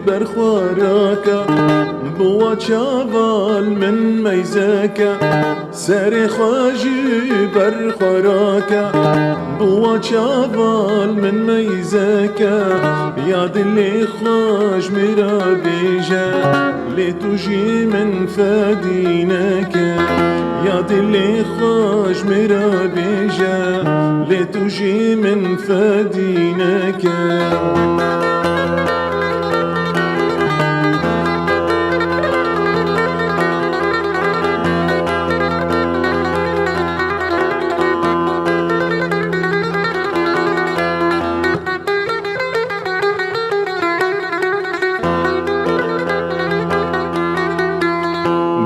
برخوراكا بوا چاوال من ميزاكا سر خواجي برخوراكا بوا چاوال من ميزاكا يا دلي خواج مرا بيجا لتجي من فديناكا يا دلي خواج مرا بيجا لتجي من فديناكا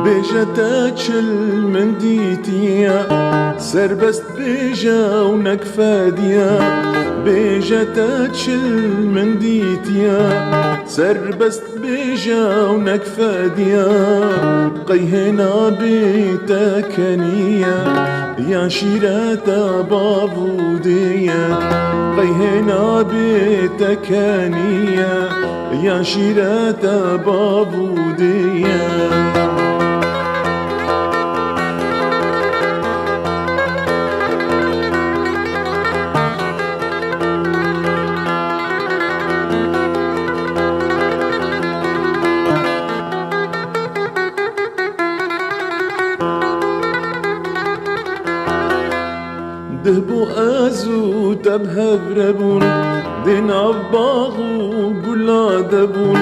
بيجا تاجل من ديتيا سربست بيجا ونكفاديا بيجا تاجل من ديتيا سربست بيجا ونكفاديا قيهنا بيتكنيا يا شيراتا بابوديا قيهنا بيتكنيا يا شيراتا بابوديا دهبو ازو تبهب ربون دين عباغو قلا دبون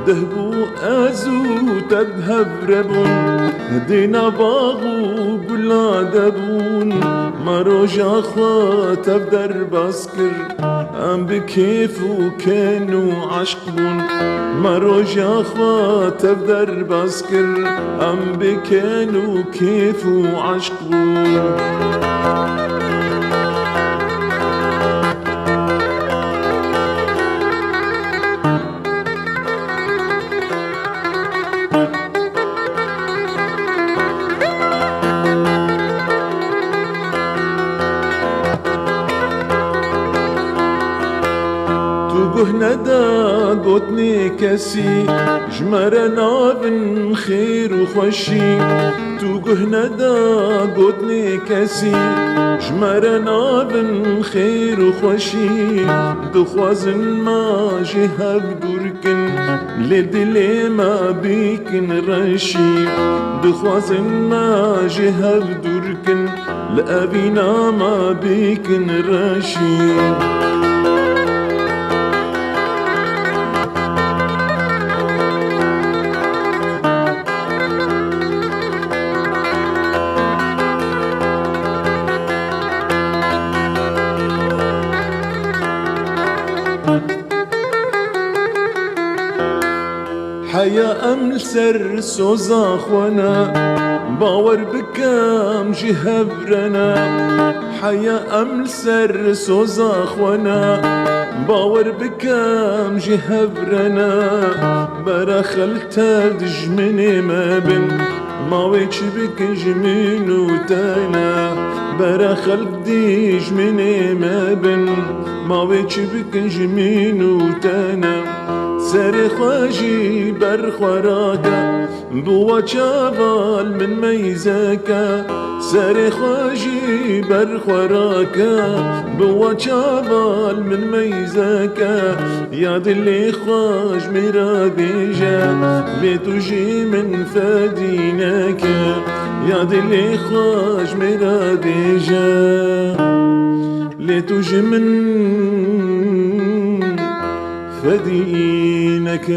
دهبو ازو تبهب ربون دين عباغو قلا دبون مروجا خاطب در بسكر ام بكيفو كانوا عشقون مروجا خاطب در بسكر ام بكانوا كيفو عشقون ندا قوتني كسي جمر نابن خير وخوشي توقه ندا قوتني كسي جمر نابن خير وخوشي دخوازن ما جهب دركن لدلي ما بيكن رشي دخوازن ما جهب دركن لأبينا ما بيكن رشي حيا أمل سر سوزا خوانا باور بكام جهبرنا حيا أمل سر سوزا خوانا باور بكام جهبرنا برا خلتا دجمني ما بن ما ويتش بك جمينو تانا برا خلق دجمني ما بن ما ويتش بك جمينو تانا سر خواجي برخوراكا بوا چاوال من ميزاكا سر خواجي برخوراكا بوا چاوال من ميزاكا يا دلي خواج مرا بيجا لتجي من فديناكا يا دلي خواج مرا بيجا لتجي من فدينك